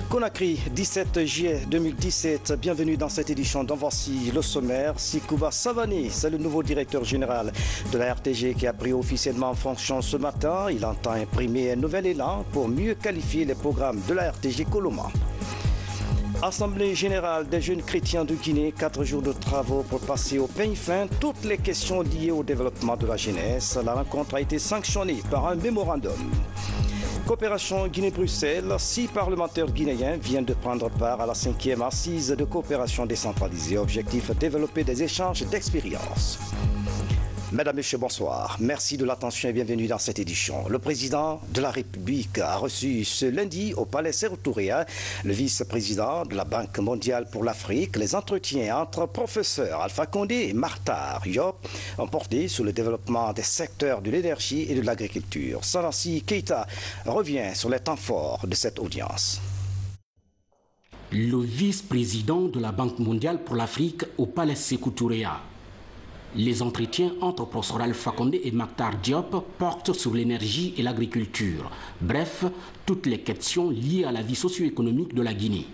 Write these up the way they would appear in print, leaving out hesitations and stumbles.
Conakry, 17 juillet 2017. Bienvenue dans cette édition dont voici le sommaire. Sikouba Savani, c'est le nouveau directeur général de la RTG qui a pris officiellement fonction ce matin. Il entend imprimer un nouvel élan pour mieux qualifier les programmes de la RTG Coloma. Assemblée générale des jeunes chrétiens de Guinée, 4 jours de travaux pour passer au peigne fin toutes les questions liées au développement de la jeunesse. La rencontre a été sanctionnée par un mémorandum. Coopération Guinée-Bruxelles, 6 parlementaires guinéens viennent de prendre part à la 5e assise de coopération décentralisée. Objectif, développer des échanges d'expériences. Mesdames, Messieurs, bonsoir. Merci de l'attention et bienvenue dans cette édition. Le président de la République a reçu ce lundi au Palais Sékou Touré le vice-président de la Banque mondiale pour l'Afrique. Les entretiens entre professeurs Alpha Condé et Martar Diop ont porté sur le développement des secteurs de l'énergie et de l'agriculture. Salassi Keita revient sur les temps forts de cette audience. Le vice-président de la Banque mondiale pour l'Afrique au Palais Sékou Touré. Les entretiens entre professeur Alpha Condé et Martar Diop portent sur l'énergie et l'agriculture. Bref, toutes les questions liées à la vie socio-économique de la Guinée.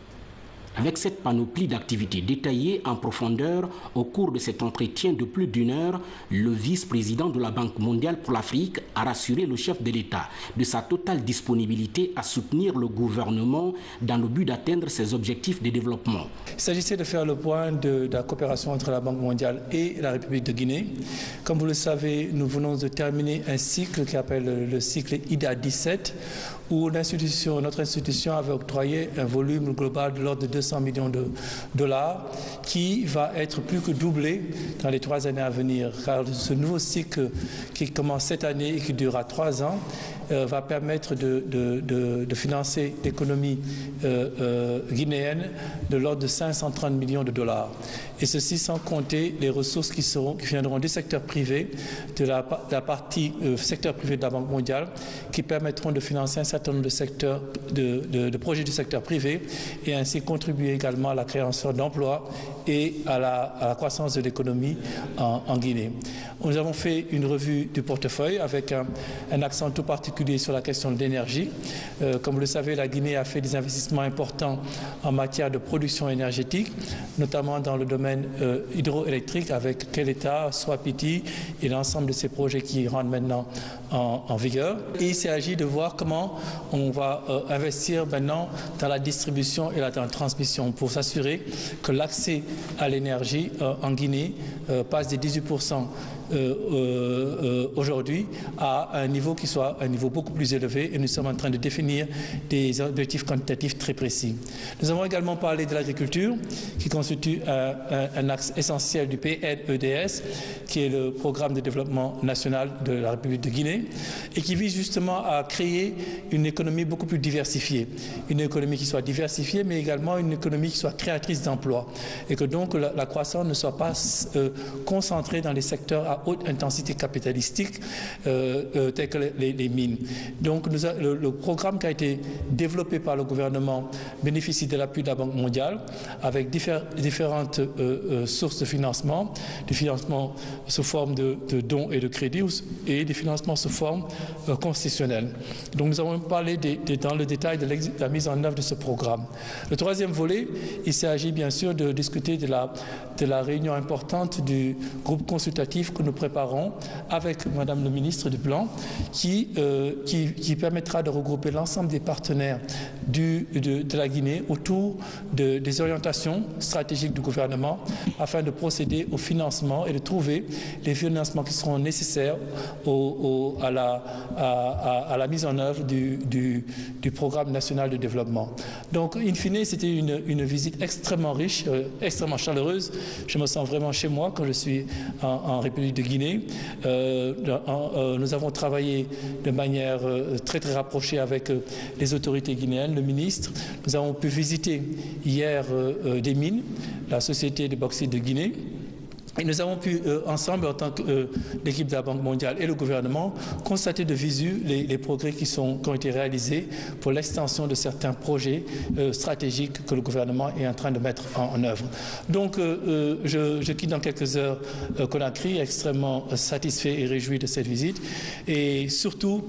Avec cette panoplie d'activités détaillées en profondeur au cours de cet entretien de plus d'une heure, le vice-président de la Banque mondiale pour l'Afrique a rassuré le chef de l'État de sa totale disponibilité à soutenir le gouvernement dans le but d'atteindre ses objectifs de développement. Il s'agissait de faire le point de la coopération entre la Banque mondiale et la République de Guinée. Comme vous le savez, nous venons de terminer un cycle qui s'appelle le cycle IDA 17, où notre institution avait octroyé un volume global de l'ordre de 200 millions de dollars qui va être plus que doublé dans les 3 années à venir. Car ce nouveau cycle qui commence cette année et qui durera 3 ans va permettre de financer l'économie guinéenne de l'ordre de 530 millions de dollars. Et ceci sans compter les ressources qui viendront du secteur privé, de la partie secteur privé de la Banque mondiale, qui permettront de financer un certain nombre de secteurs, de projets du secteur privé et ainsi contribuer également à la création d'emplois et à la croissance de l'économie en Guinée. Nous avons fait une revue du portefeuille avec un accent tout particulier sur la question de l'énergie. Comme vous le savez, la Guinée a fait des investissements importants en matière de production énergétique, notamment dans le domaine hydroélectrique avec Keleta, Swapiti et l'ensemble de ces projets qui rentrent maintenant en vigueur. Et il s'agit de voir comment on va investir maintenant dans la distribution et dans la transmission pour s'assurer que l'accès à l'énergie en Guinée passe des 18% aujourd'hui à un niveau qui soit un niveau beaucoup plus élevé et nous sommes en train de définir des objectifs quantitatifs très précis. Nous avons également parlé de l'agriculture qui constitue un axe essentiel du PNEDS qui est le programme de développement national de la République de Guinée et qui vise justement à créer une économie beaucoup plus diversifiée. Une économie qui soit diversifiée mais également une économie qui soit créatrice d'emplois et que donc la croissance ne soit pas concentrée dans les secteurs à haute intensité capitalistique tels que les mines. Donc le programme qui a été développé par le gouvernement bénéficie de l'appui de la Banque mondiale avec différentes sources de financement, du financement sous forme de dons et de crédits et des financements sous forme constitutionnelle. Donc nous avons parlé dans le détail de la mise en œuvre de ce programme. Le troisième volet, il s'agit bien sûr de discuter de la réunion importante du groupe consultatif que nous préparons avec Madame le ministre du Plan qui permettra de regrouper l'ensemble des partenaires de la Guinée autour des orientations stratégiques du gouvernement afin de procéder au financement et de trouver les financements qui seront nécessaires à la mise en œuvre du programme national de développement. Donc, in fine, c'était une visite extrêmement riche, extrêmement chaleureuse. Je me sens vraiment chez moi quand je suis en République de Guinée. Nous avons travaillé de manière très très rapprochée avec les autorités guinéennes, le ministre. Nous avons pu visiter hier des mines, la société de bauxite de Guinée. Et nous avons pu, ensemble, en tant que l'équipe de la Banque mondiale et le gouvernement, constater de visu les progrès qui ont été réalisés pour l'extension de certains projets stratégiques que le gouvernement est en train de mettre en œuvre. Donc, je quitte dans quelques heures Conakry, extrêmement satisfait et réjoui de cette visite, et surtout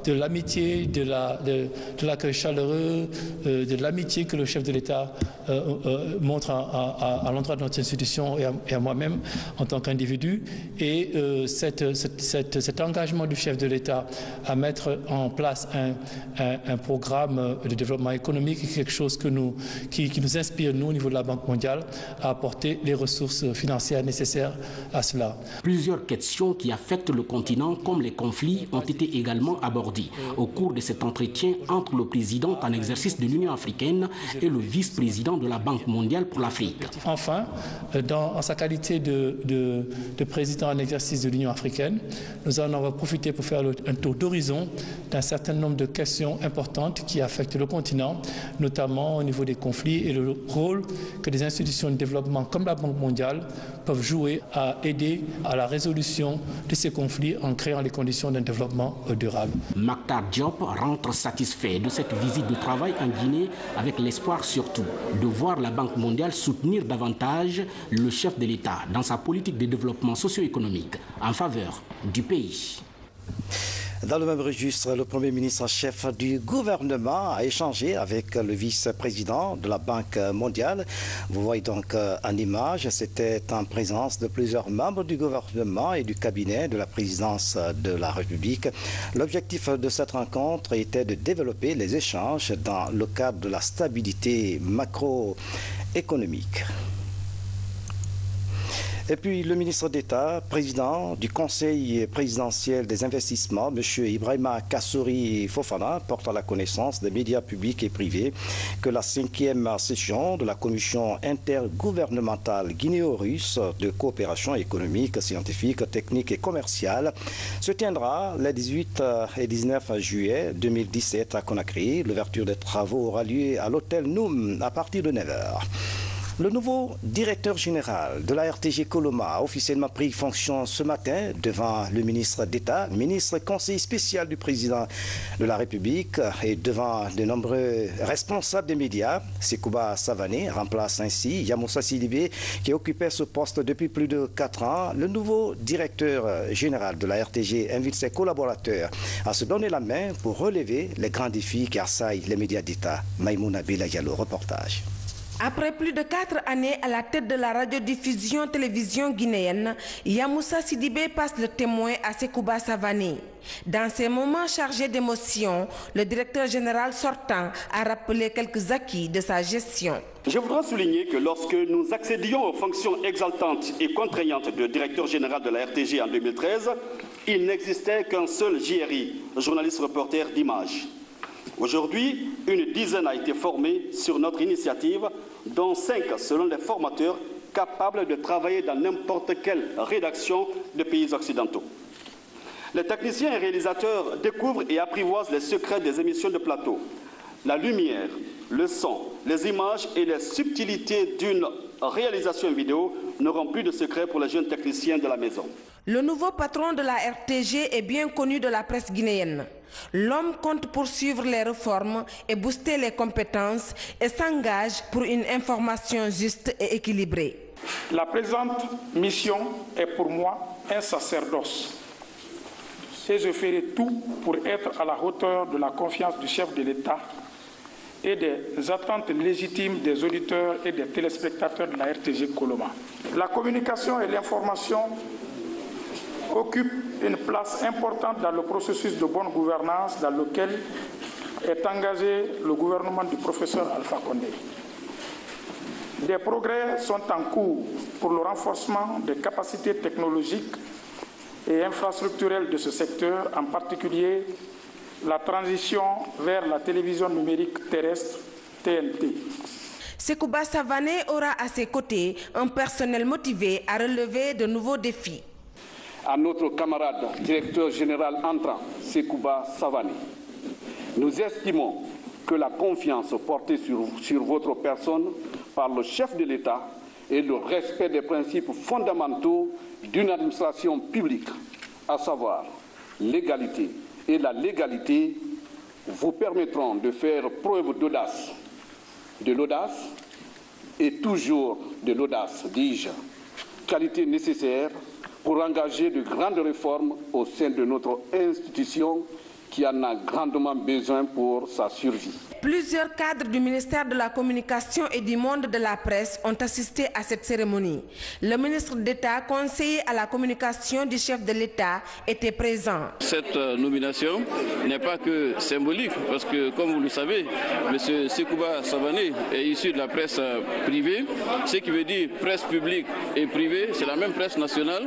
de l'amitié, de l'accueil chaleureux, de l'amitié que le chef de l'État montre à l'endroit de notre institution et à moi-même en tant qu'individu, et cet engagement du chef de l'État à mettre en place un programme de développement économique est quelque chose qui nous inspire, nous, au niveau de la Banque mondiale, à apporter les ressources financières nécessaires à cela. Plusieurs questions qui affectent le continent, comme les conflits, ont été également abordées au cours de cet entretien entre le président en exercice de l'Union africaine et le vice-président de la Banque mondiale pour l'Afrique. Enfin, en sa qualité de président en exercice de l'Union africaine, nous en avons profité pour faire un tour d'horizon d'un certain nombre de questions importantes qui affectent le continent, notamment au niveau des conflits et le rôle que des institutions de développement comme la Banque mondiale peuvent jouer à aider à la résolution de ces conflits en créant les conditions d'un développement durable. Mactar Diop rentre satisfait de cette visite de travail en Guinée, avec l'espoir surtout de voir la Banque mondiale soutenir davantage le chef de l'État dans sa politique de développement socio-économique en faveur du pays. Dans le même registre, le Premier ministre chef du gouvernement a échangé avec le vice-président de la Banque mondiale. Vous voyez donc en image, c'était en présence de plusieurs membres du gouvernement et du cabinet de la présidence de la République. L'objectif de cette rencontre était de développer les échanges dans le cadre de la stabilité macroéconomique. Et puis le ministre d'État, président du Conseil présidentiel des investissements, M. Ibrahima Kassory Fofana, porte à la connaissance des médias publics et privés que la 5e session de la Commission intergouvernementale guinéo-russe de coopération économique, scientifique, technique et commerciale se tiendra les 18 et 19 juillet 2017 à Conakry. L'ouverture des travaux aura lieu à l'hôtel Noum à partir de 9h. Le nouveau directeur général de la RTG Coloma a officiellement pris fonction ce matin devant le ministre d'État, ministre conseiller spécial du président de la République et devant de nombreux responsables des médias. Sekouba Savané remplace ainsi Yamoussa Sidibé qui occupait ce poste depuis plus de 4 ans. Le nouveau directeur général de la RTG invite ses collaborateurs à se donner la main pour relever les grands défis qui assaillent les médias d'État. Maïmouna Belayalo, reportage. Après plus de 4 années à la tête de la radiodiffusion télévision guinéenne, Yamoussa Sidibé passe le témoin à Sekouba Savané. Dans ces moments chargés d'émotions, le directeur général sortant a rappelé quelques acquis de sa gestion. Je voudrais souligner que lorsque nous accédions aux fonctions exaltantes et contraignantes de directeur général de la RTG en 2013, il n'existait qu'un seul JRI, journaliste reporter d'image. Aujourd'hui, une dizaine a été formée sur notre initiative, dont 5 selon les formateurs capables de travailler dans n'importe quelle rédaction de pays occidentaux. Les techniciens et réalisateurs découvrent et apprivoisent les secrets des émissions de plateau. La lumière, le son, les images et les subtilités d'une réalisation vidéo n'auront plus de secret pour les jeunes techniciens de la maison. Le nouveau patron de la RTG est bien connu de la presse guinéenne. L'homme compte poursuivre les réformes et booster les compétences et s'engage pour une information juste et équilibrée. La présente mission est pour moi un sacerdoce et je ferai tout pour être à la hauteur de la confiance du chef de l'État et des attentes légitimes des auditeurs et des téléspectateurs de la RTG Coloma. La communication et l'information occupent une place importante dans le processus de bonne gouvernance dans lequel est engagé le gouvernement du professeur Alpha Condé. Des progrès sont en cours pour le renforcement des capacités technologiques et infrastructurelles de ce secteur, en particulier la transition vers la télévision numérique terrestre TNT. Sekouba Savané aura à ses côtés un personnel motivé à relever de nouveaux défis. À notre camarade directeur général entrant, Sekouba Savané, nous estimons que la confiance portée sur votre personne par le chef de l'État et le respect des principes fondamentaux d'une administration publique, à savoir l'égalité et la légalité, vous permettront de faire preuve d'audace, de l'audace et toujours de l'audace, dis-je, qualité nécessaire pour engager de grandes réformes au sein de notre institution qui en a grandement besoin pour sa survie. Plusieurs cadres du ministère de la Communication et du monde de la presse ont assisté à cette cérémonie. Le ministre d'État, conseiller à la communication du chef de l'État, était présent. Cette nomination n'est pas que symbolique, parce que, comme vous le savez, M. Sekouba Savané est issu de la presse privée, ce qui veut dire presse publique et privée, c'est la même presse nationale.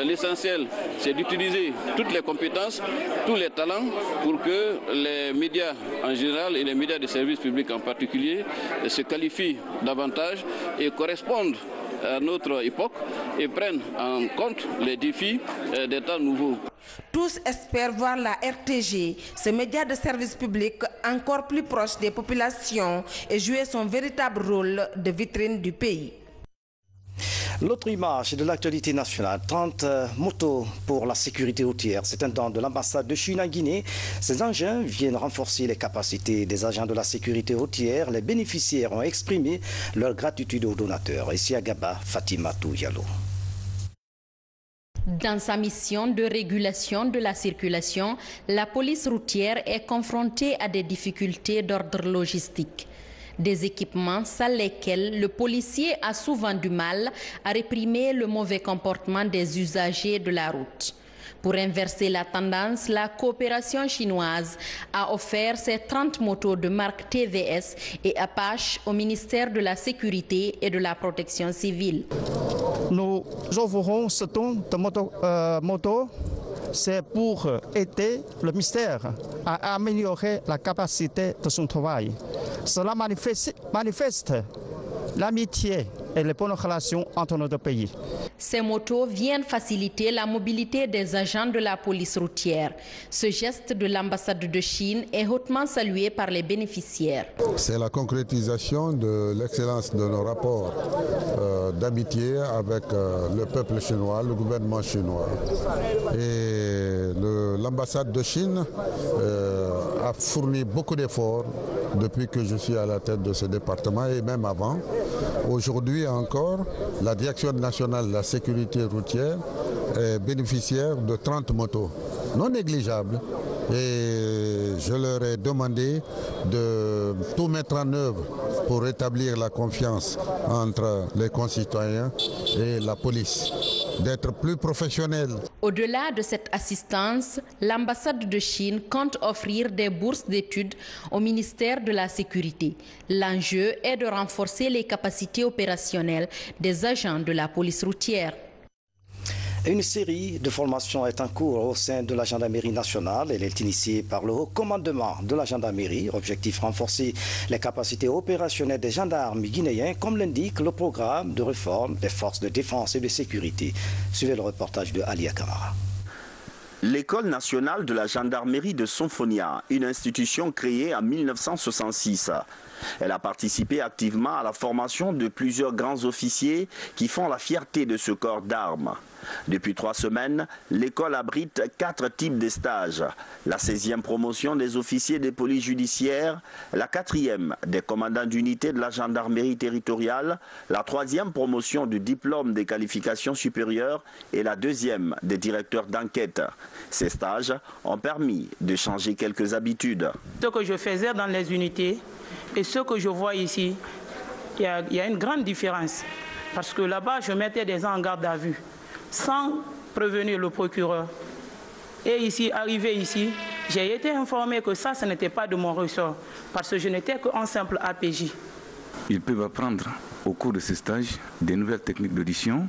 L'essentiel, c'est d'utiliser toutes les compétences, tous les talents, pour que les médias en général et les médias de services publics en particulier se qualifient davantage et correspondent à notre époque et prennent en compte les défis des temps nouveaux. Tous espèrent voir la RTG, ce média de service public encore plus proche des populations et jouer son véritable rôle de vitrine du pays. L'autre image de l'actualité nationale, 30 motos pour la sécurité routière. C'est un don de l'ambassade de Chine en Guinée. Ces engins viennent renforcer les capacités des agents de la sécurité routière. Les bénéficiaires ont exprimé leur gratitude aux donateurs. Ici à Gaba, Fatima Touyalo. Dans sa mission de régulation de la circulation, la police routière est confrontée à des difficultés d'ordre logistique. Des équipements sans lesquels le policier a souvent du mal à réprimer le mauvais comportement des usagers de la route. Pour inverser la tendance, la coopération chinoise a offert ses 30 motos de marque TVS et Apache au ministère de la Sécurité et de la Protection civile. Nous offrons ce ton de moto, c'est pour aider le ministère à améliorer la capacité de son travail. Cela manifeste l'amitié et les bonnes relations entre nos deux pays. Ces motos viennent faciliter la mobilité des agents de la police routière. Ce geste de l'ambassade de Chine est hautement salué par les bénéficiaires. C'est la concrétisation de l'excellence de nos rapports d'amitié avec le peuple chinois, le gouvernement chinois. Et l'ambassade de Chine a fourni beaucoup d'efforts depuis que je suis à la tête de ce département et même avant. Aujourd'hui encore, la Direction nationale de la sécurité routière est bénéficiaire de 30 motos non négligeables et je leur ai demandé de tout mettre en œuvre pour rétablir la confiance entre les concitoyens et la police, d'être plus professionnels. Au-delà de cette assistance, l'ambassade de Chine compte offrir des bourses d'études au ministère de la Sécurité. L'enjeu est de renforcer les capacités opérationnelles des agents de la police routière. Une série de formations est en cours au sein de la gendarmerie nationale. Elle est initiée par le haut commandement de la gendarmerie. Objectif renforcer les capacités opérationnelles des gendarmes guinéens, comme l'indique le programme de réforme des forces de défense et de sécurité. Suivez le reportage de Alia Kamara. L'école nationale de la gendarmerie de Sonfonia, une institution créée en 1966. Elle a participé activement à la formation de plusieurs grands officiers qui font la fierté de ce corps d'armes. Depuis 3 semaines, l'école abrite 4 types de stages. La 16e promotion des officiers des polices judiciaires, la 4e des commandants d'unité de la gendarmerie territoriale, la 3e promotion du diplôme des qualifications supérieures et la 2e des directeurs d'enquête. Ces stages ont permis de changer quelques habitudes. Ce que je faisais dans les unités et ce que je vois ici, il y a une grande différence. Parce que là-bas, je mettais des gens en garde à vue, sans prévenir le procureur. Et ici, arrivé ici, j'ai été informé que ça, ce n'était pas de mon ressort, parce que je n'étais qu'un simple APJ. Ils peuvent apprendre au cours de ce stage des nouvelles techniques d'audition,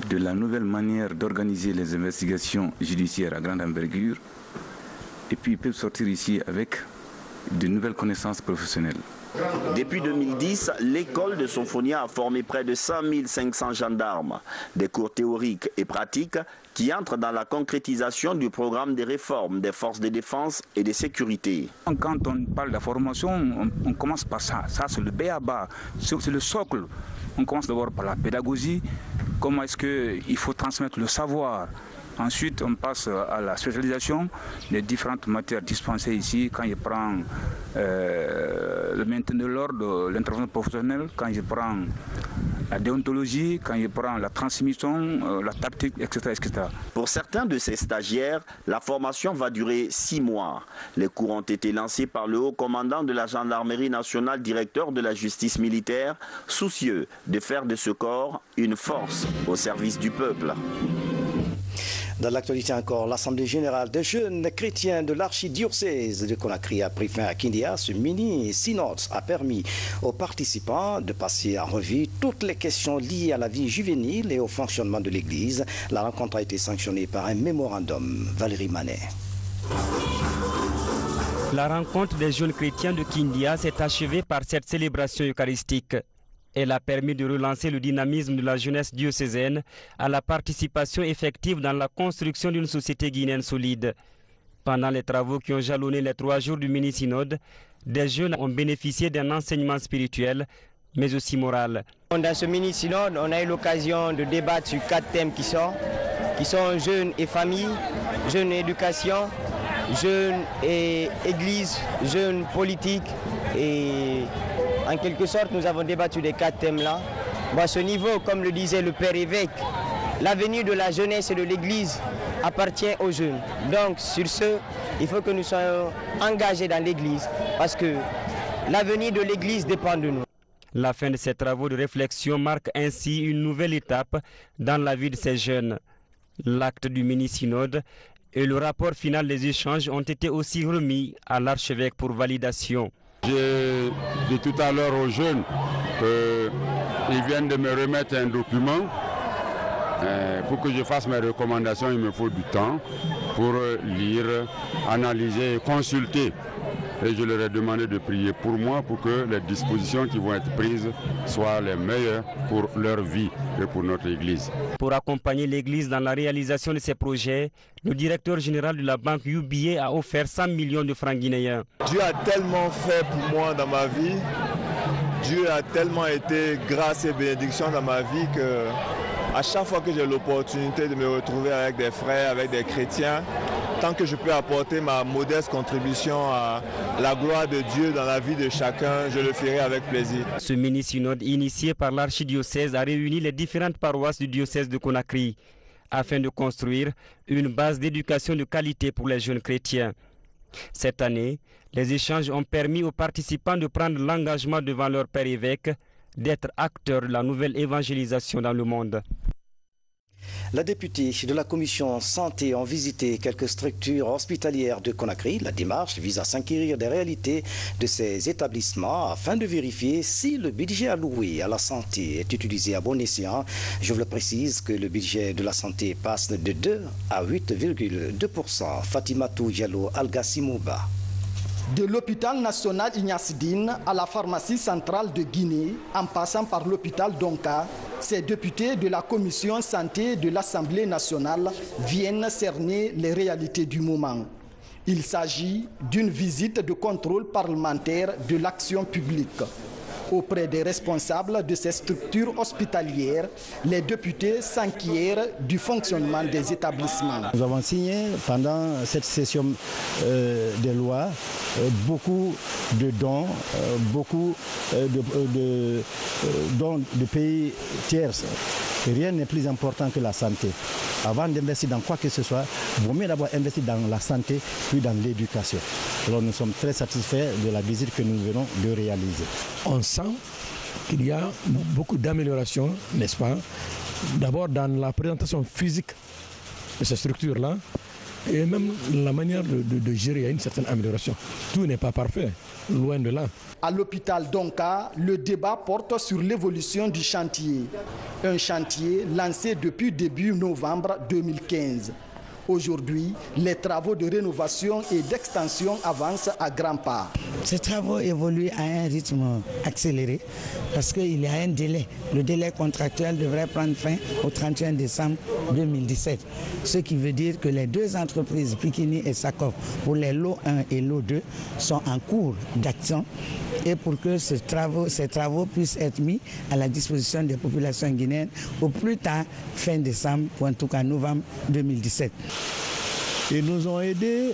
de la nouvelle manière d'organiser les investigations judiciaires à grande envergure, et puis ils peuvent sortir ici avec de nouvelles connaissances professionnelles. Depuis 2010, l'école de Sonfonia a formé près de 5500 gendarmes. Des cours théoriques et pratiques qui entrent dans la concrétisation du programme de réforme des forces de défense et de sécurité. Quand on parle de la formation, on commence par ça. Ça, c'est le b.a.-ba, c'est le socle. On commence d'abord par la pédagogie. Comment est-ce qu'il faut transmettre le savoir? Ensuite, on passe à la spécialisation des différentes matières dispensées ici. Quand je prends le maintien de l'ordre, l'intervention professionnelle, quand je prends la déontologie, quand je prends la transmission, la tactique, etc., etc. Pour certains de ces stagiaires, la formation va durer 6 mois. Les cours ont été lancés par le haut commandant de la gendarmerie nationale, directeur de la justice militaire, soucieux de faire de ce corps une force au service du peuple. Dans l'actualité encore, l'Assemblée générale des jeunes chrétiens de l'archidiocèse de Conakry a pris fin à Kindia. Ce mini-synode a permis aux participants de passer en revue toutes les questions liées à la vie juvénile et au fonctionnement de l'Église. La rencontre a été sanctionnée par un mémorandum. Valérie Manet. La rencontre des jeunes chrétiens de Kindia s'est achevée par cette célébration eucharistique. Elle a permis de relancer le dynamisme de la jeunesse diocésaine à la participation effective dans la construction d'une société guinéenne solide. Pendant les travaux qui ont jalonné les 3 jours du mini-synode, des jeunes ont bénéficié d'un enseignement spirituel, mais aussi moral. Dans ce mini-synode, on a eu l'occasion de débattre sur 4 thèmes qui sont jeunes et famille, jeunes et éducation, jeunes et église, jeunes politique et... En quelque sorte, nous avons débattu des 4 thèmes-là. À ce niveau, comme le disait le Père évêque, l'avenir de la jeunesse et de l'Église appartient aux jeunes. Donc, sur ce, il faut que nous soyons engagés dans l'Église parce que l'avenir de l'Église dépend de nous. La fin de ces travaux de réflexion marque ainsi une nouvelle étape dans la vie de ces jeunes. L'acte du mini-synode et le rapport final des échanges ont été aussi remis à l'archevêque pour validation. J'ai dit tout à l'heure aux jeunes qu'ils viennent de me remettre un document. Pour que je fasse mes recommandations, il me faut du temps pour lire, analyser et consulter. Et je leur ai demandé de prier pour moi pour que les dispositions qui vont être prises soient les meilleures pour leur vie et pour notre Église. Pour accompagner l'Église dans la réalisation de ces projets, le directeur général de la banque UBA a offert 100 millions de francs guinéens. Dieu a tellement fait pour moi dans ma vie, Dieu a tellement été grâce et bénédiction dans ma vie que à chaque fois que j'ai l'opportunité de me retrouver avec des frères, avec des chrétiens, tant que je peux apporter ma modeste contribution à la gloire de Dieu dans la vie de chacun, je le ferai avec plaisir. Ce mini-synode initié par l'archidiocèse a réuni les différentes paroisses du diocèse de Conakry afin de construire une base d'éducation de qualité pour les jeunes chrétiens. Cette année, les échanges ont permis aux participants de prendre l'engagement devant leur père évêque d'être acteurs de la nouvelle évangélisation dans le monde. La députée de la commission santé ont visité quelques structures hospitalières de Conakry. La démarche vise à s'inquérir des réalités de ces établissements afin de vérifier si le budget alloué à la santé est utilisé à bon escient. Je vous le précise que le budget de la santé passe de 2 à 8,2%. Fatimatou Diallo Algassimouba. De l'hôpital national Ignace Dine à la pharmacie centrale de Guinée, en passant par l'hôpital Donka, ces députés de la commission santé de l'Assemblée nationale viennent cerner les réalités du moment. Il s'agit d'une visite de contrôle parlementaire de l'action publique. Auprès des responsables de ces structures hospitalières, les députés s'inquièrent du fonctionnement des établissements. Nous avons signé pendant cette session des lois beaucoup de dons, beaucoup de dons de pays tiers. Rien n'est plus important que la santé. Avant d'investir dans quoi que ce soit, il vaut mieux d'abord investir dans la santé puis dans l'éducation. Alors nous sommes très satisfaits de la visite que nous venons de réaliser. On sent qu'il y a beaucoup d'améliorations, n'est-ce pas? D'abord dans la présentation physique de ces structures-là et même la manière de gérer, il y a une certaine amélioration. Tout n'est pas parfait, loin de là. À l'hôpital Donka, le débat porte sur l'évolution du chantier. Un chantier lancé depuis début novembre 2015. Aujourd'hui, les travaux de rénovation et d'extension avancent à grands pas. Ces travaux évoluent à un rythme accéléré parce qu'il y a un délai. Le délai contractuel devrait prendre fin au 31 décembre 2017. Ce qui veut dire que les deux entreprises, Pikini et Sakov, pour les lots 1 et lot 2, sont en cours d'action. Et pour que ces travaux puissent être mis à la disposition des populations guinéennes au plus tard fin décembre ou en tout cas novembre 2017. Ils nous ont aidés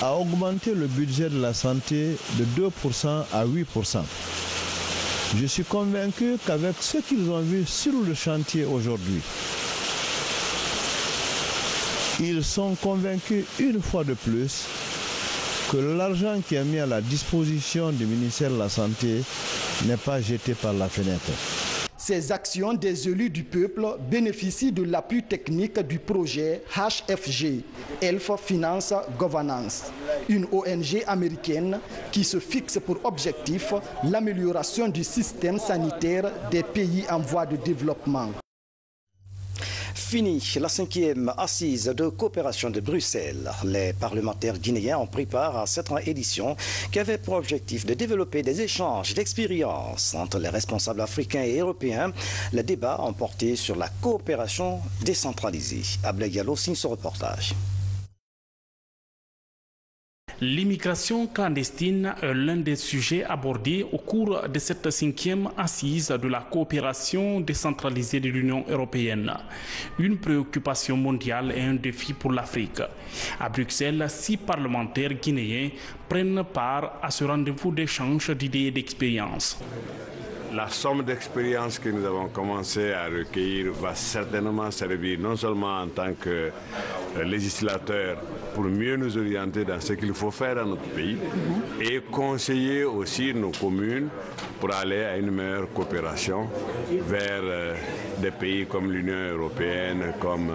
à augmenter le budget de la santé de 2% à 8%. Je suis convaincu qu'avec ce qu'ils ont vu sur le chantier aujourd'hui, ils sont convaincus une fois de plus que l'argent qui est mis à la disposition du ministère de la Santé n'est pas jeté par la fenêtre. Ces actions des élus du peuple bénéficient de l'appui technique du projet HFG, Health Finance Governance, une ONG américaine qui se fixe pour objectif l'amélioration du système sanitaire des pays en voie de développement. Fini la 5e assise de coopération de Bruxelles. Les parlementaires guinéens ont pris part à cette édition qui avait pour objectif de développer des échanges d'expériences entre les responsables africains et européens. Les débats ont porté sur la coopération décentralisée. Ablé Diallo signe ce reportage. L'immigration clandestine est l'un des sujets abordés au cours de cette 5e assise de la coopération décentralisée de l'Union européenne. Une préoccupation mondiale et un défi pour l'Afrique. À Bruxelles, 6 parlementaires guinéens prennent part à ce rendez-vous d'échange d'idées et d'expériences. La somme d'expériences que nous avons commencé à recueillir va certainement servir non seulement en tant que législateur pour mieux nous orienter dans ce qu'il faut faire dans notre pays et conseiller aussi nos communes pour aller à une meilleure coopération vers des pays comme l'Union européenne, comme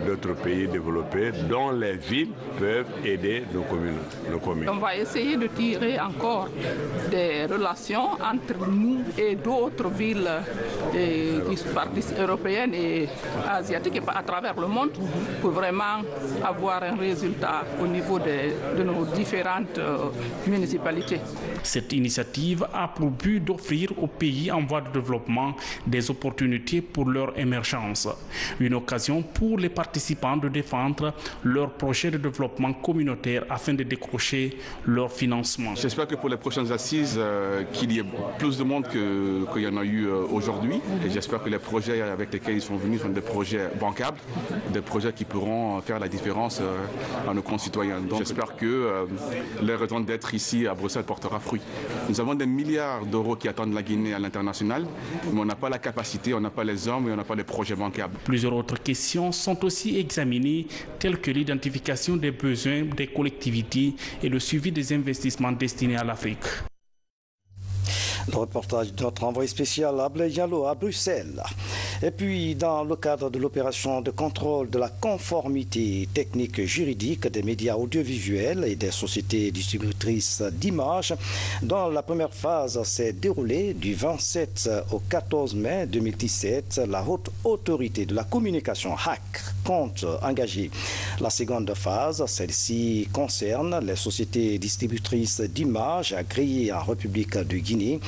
d'autres pays développés, dont les villes peuvent aider nos communes. On va essayer de tirer encore des relations entre nous et d'autres villes européennes et asiatiques et à travers le monde pour vraiment avoir un résultat au niveau de nos différentes municipalités. Cette initiative a pour but d'offrir aux pays en voie de développement des opportunités pour leur émergence. Une occasion pour les participants de défendre leurs projets de développement communautaire afin de décrocher leur financement. J'espère que pour les prochaines assises, qu'il y ait plus de monde qu'il y en a eu aujourd'hui. Et j'espère que les projets avec lesquels ils sont venus sont des projets bancables, des projets qui pourront faire la différence à nos concitoyens. Donc j'espère que leur raison d'être ici à Bruxelles portera fruit. Nous avons des milliards d'euros qui attendent la Guinée à l'international, mais on n'a pas la capacité, on n'a pas les hommes et on n'a pas les projets bancables. Plusieurs autres questions sont aussi examinées, telles que l'identification des besoins des collectivités et le suivi des investissements destinés à l'Afrique. Le reportage de notre envoyé spécial Ablé Diallo à Bruxelles. Et puis, dans le cadre de l'opération de contrôle de la conformité technique juridique des médias audiovisuels et des sociétés distributrices d'images, dont la première phase s'est déroulée du 27 au 14 mai 2017, la Haute Autorité de la Communication HAC compte engager la seconde phase. Celle-ci concerne les sociétés distributrices d'images agréées en République de Guinée.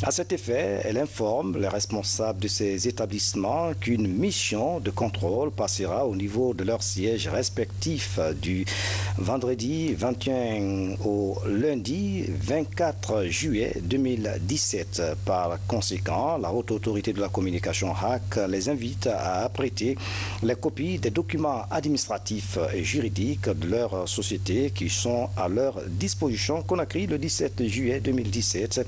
À cet effet, elle informe les responsables de ces établissements qu'une mission de contrôle passera au niveau de leurs sièges respectifs du vendredi 21 au lundi 24 juillet 2017. Par conséquent, la Haute Autorité de la Communication HAC les invite à apprêter les copies des documents administratifs et juridiques de leur société qui sont à leur disposition. Conakry le 17 juillet 2017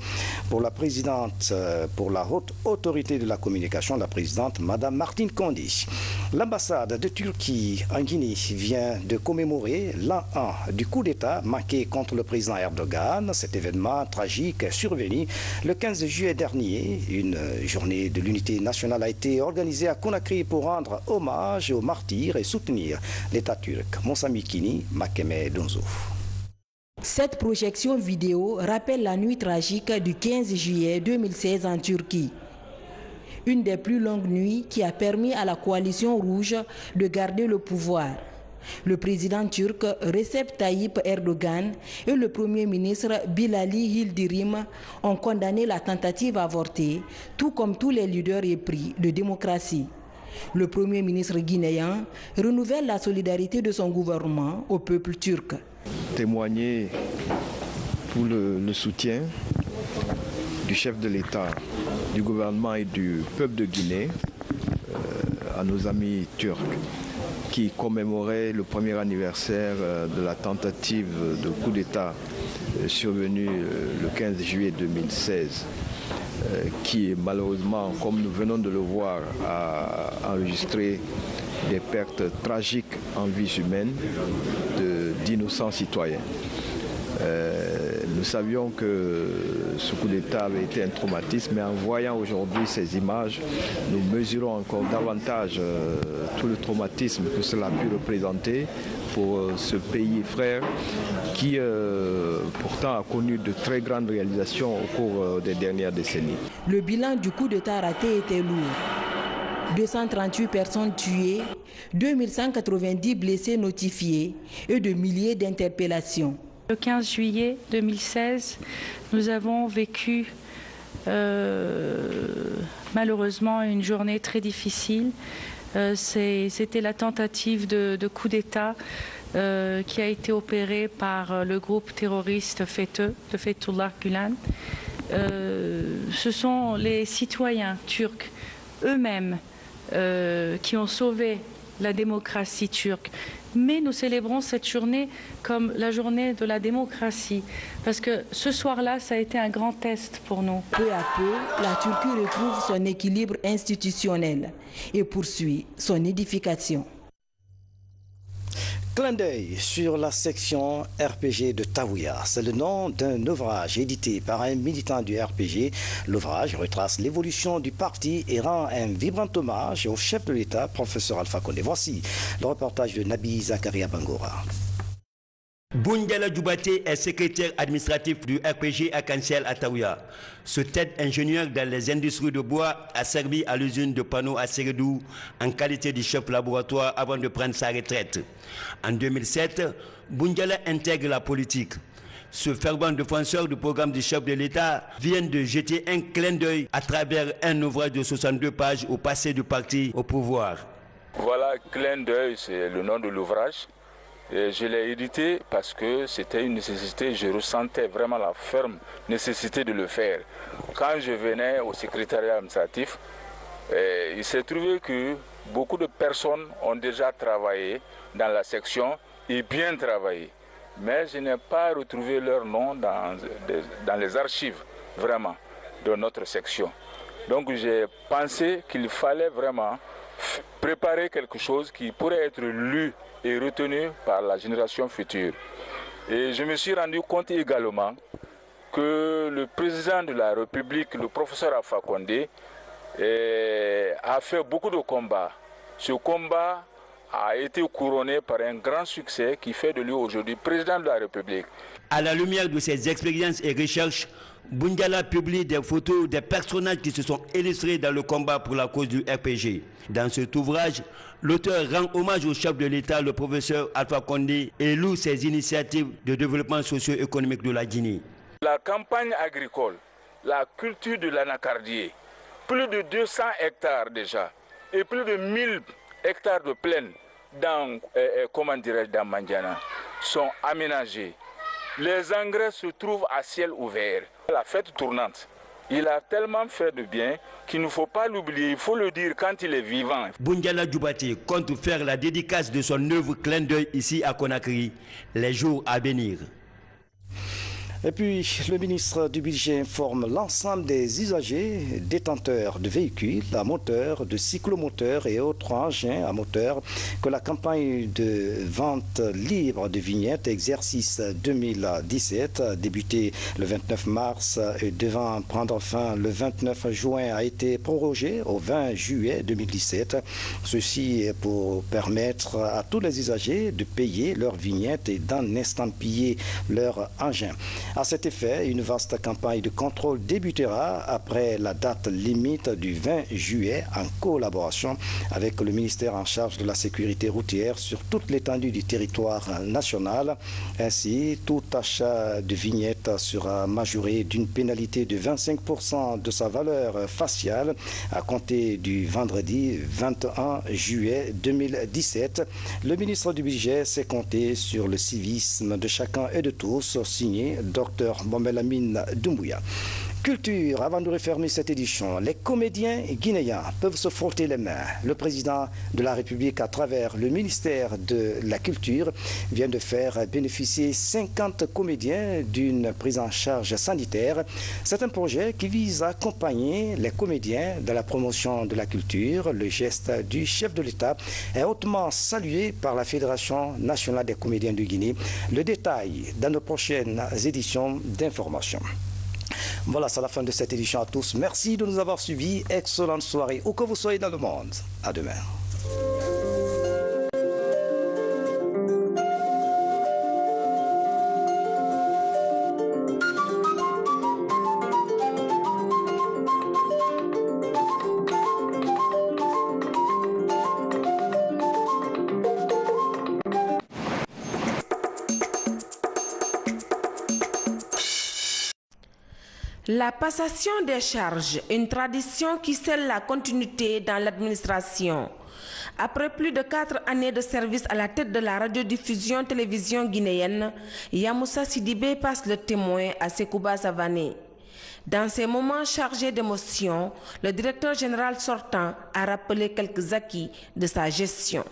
pour la présidente pour la Haute Autorité de la Communication, la présidente Madame Martine Kondi. L'ambassade de Turquie en Guinée vient de commémorer l'an 1 du coup d'État marqué contre le président Erdogan. Cet événement tragique est survenu le 15 juillet dernier. Une journée de l'unité nationale a été organisée à Conakry pour rendre hommage aux martyrs et soutenir l'État turc. Moussa Mikini, Makeme Donzo. Cette projection vidéo rappelle la nuit tragique du 15 juillet 2016 en Turquie. Une des plus longues nuits qui a permis à la coalition rouge de garder le pouvoir. Le président turc Recep Tayyip Erdogan et le premier ministre Binali Yildirim ont condamné la tentative avortée, tout comme tous les leaders épris de démocratie. Le premier ministre guinéen renouvelle la solidarité de son gouvernement au peuple turc. Témoigner pour le soutien du chef de l'État, du gouvernement et du peuple de Guinée à nos amis turcs qui commémoraient le premier anniversaire de la tentative de coup d'État survenue le 15 juillet 2016, qui malheureusement, comme nous venons de le voir, a enregistré des pertes tragiques en vies humaines d'innocents citoyens. Nous savions que ce coup d'État avait été un traumatisme, mais en voyant aujourd'hui ces images, nous mesurons encore davantage tout le traumatisme que cela a pu représenter pour ce pays frère qui pourtant a connu de très grandes réalisations au cours des dernières décennies. Le bilan du coup d'État raté était lourd. 238 personnes tuées, 2190 blessés notifiés et de milliers d'interpellations. Le 15 juillet 2016, nous avons vécu malheureusement une journée très difficile. C'était la tentative de coup d'État qui a été opérée par le groupe terroriste FETÖ, de Fethullah Gülen. Ce sont les citoyens turcs eux-mêmes qui ont sauvé la démocratie turque. Mais nous célébrons cette journée comme la journée de la démocratie, parce que ce soir-là, ça a été un grand test pour nous. Peu à peu, la Turquie retrouve son équilibre institutionnel et poursuit son édification. Clin d'œil sur la section RPG de Taouya. C'est le nom d'un ouvrage édité par un militant du RPG. L'ouvrage retrace l'évolution du parti et rend un vibrant hommage au chef de l'État, professeur Alpha Condé. Voici le reportage de Nabi Zakaria Bangora. Boundiala Djoubaté est secrétaire administratif du RPG à Kanciel à Taouya. Ce tête ingénieur dans les industries de bois a servi à l'usine de panneaux à Sérédou en qualité de chef laboratoire avant de prendre sa retraite. En 2007, Boundiala intègre la politique. Ce fervent défenseur du programme du chef de l'État vient de jeter un clin d'œil à travers un ouvrage de 62 pages au passé du parti au pouvoir. Voilà, clin d'œil, c'est le nom de l'ouvrage. Je l'ai édité parce que c'était une nécessité, je ressentais vraiment la ferme nécessité de le faire. Quand je venais au secrétariat administratif, il s'est trouvé que beaucoup de personnes ont déjà travaillé dans la section et bien travaillé. Mais je n'ai pas retrouvé leur nom dans les archives, vraiment, de notre section. Donc j'ai pensé qu'il fallait vraiment préparer quelque chose qui pourrait être lu et retenu par la génération future. Et je me suis rendu compte également que le président de la République, le professeur Alpha Condé, a fait beaucoup de combats. Ce combat a été couronné par un grand succès qui fait de lui aujourd'hui président de la République. À la lumière de ses expériences et recherches, Boundiala publie des photos des personnages qui se sont illustrés dans le combat pour la cause du RPG. Dans cet ouvrage, l'auteur rend hommage au chef de l'État, le professeur Alpha Condé, et loue ses initiatives de développement socio-économique de la Guinée. La campagne agricole, la culture de l'anacardier, plus de 200 hectares déjà, et plus de 1000 hectares de plaine dans Mandiana sont aménagés. Les engrais se trouvent à ciel ouvert. La fête tournante, il a tellement fait de bien qu'il ne faut pas l'oublier, il faut le dire quand il est vivant. Boundiala Djoubaté compte faire la dédicace de son œuvre clin d'œil ici à Conakry, les jours à venir. Et puis, le ministre du Budget informe l'ensemble des usagers, détenteurs de véhicules à moteur, de cyclomoteurs et autres engins à moteur que la campagne de vente libre de vignettes exercice 2017, débutée le 29 mars et devant prendre fin le 29 juin, a été prorogée au 20 juillet 2017. Ceci pour permettre à tous les usagers de payer leurs vignettes et d'en estampiller leur engin. À cet effet, une vaste campagne de contrôle débutera après la date limite du 20 juillet en collaboration avec le ministère en charge de la sécurité routière sur toute l'étendue du territoire national. Ainsi, tout achat de vignette sera majoré d'une pénalité de 25% de sa valeur faciale à compter du vendredi 21 juillet 2017. Le ministre du Budget s'est compté sur le civisme de chacun et de tous, signé Dr Momelamine Doumbouya. Culture, avant de refermer cette édition, les comédiens guinéens peuvent se frotter les mains. Le président de la République, à travers le ministère de la Culture, vient de faire bénéficier 50 comédiens d'une prise en charge sanitaire. C'est un projet qui vise à accompagner les comédiens dans la promotion de la culture. Le geste du chef de l'État est hautement salué par la Fédération nationale des comédiens de Guinée. Le détail dans nos prochaines éditions d'information. Voilà, c'est la fin de cette édition à tous. Merci de nous avoir suivis. Excellente soirée, où que vous soyez dans le monde. À demain. La passation des charges, une tradition qui scelle la continuité dans l'administration. Après plus de 4 années de service à la tête de la radiodiffusion télévision guinéenne, Yamoussa Sidibé passe le témoin à Sekouba Savané. Dans ces moments chargés d'émotion, le directeur général sortant a rappelé quelques acquis de sa gestion.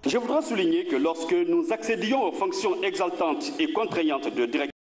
Je voudrais souligner que lorsque nous accédions aux fonctions exaltantes et contraignantes de directeur,